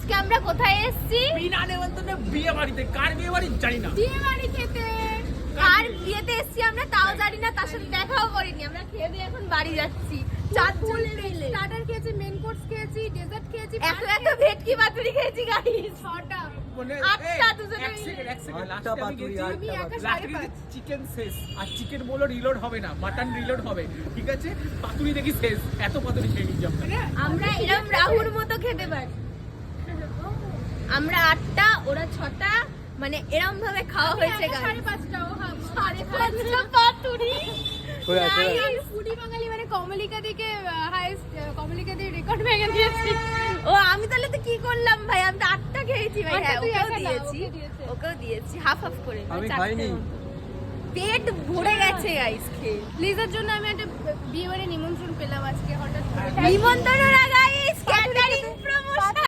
আজকে আমরা কোথায় এসেছি? বিনা নেমন্তন্নে বিয়ে বাড়িতে। কার বিয়ে বাড়ি জানি না। বিয়ে বাড়ি খেতে। কার বিয়েতে এসেছি আমরা তাও জানি না, তার সাথে দেখাও করিনি। আমরা খেয়ে দিয়ে এখন বাড়ি যাচ্ছি। চারজন মিলে স্টার্টার খেয়েছি, মেন কোর্স খেয়েছি, ডেজার্ট খেয়েছি, এত ভেটকি পাতুরি খেয়েছি গাইস। 6টা। মানে আটটা দুজনে এক সেকেন্ড আটটা পাতুরি, আমি একা লাস্টে 5.5। চিকেন শেষ আর চিকেন বলো রিলোড হবে না, মাটন রিলোড হবে, ঠিক আছে? পাতুরি দেখি শেষ, এত পাতুরি খেয়ে নিচ্ছি আমরা। আমরা এরকম রাহুর মতো খেতে পারি। আমরা 8টা, ওরা 6টা, মানে এরকম ভাবে খাওয়া হয়েছে গাইস। 5.5টা ও হ্যাঁ 5.5টা পাতুরি। আমি ফুডি বাঙালি মানে কমলিকা দিকে হাইস্ট, কমলিকা দিয়ে রেকর্ড ভেঙে দিয়েছি। ও আমি তাহলে তো কি করলাম ভাই, আমি তো 8টা খেয়েছি ভাই। হ্যাঁ তুই ওকেও একা না, দিয়েছি, ওকে দিয়েছে। ওকেও দিয়েছি হাফ হাফ করে। আমি চারটে খাইনি। মতো। পেট ভরে গেছে গাইস খেয়ে। লিজার জন্য আমি একটা বিয়ে বাড়ি নিমন্ত্রণ পেলাম আজকে হঠাৎ করে। নিমন্ত্রণ না গাইস, ক্যাটারিং প্রমোশন।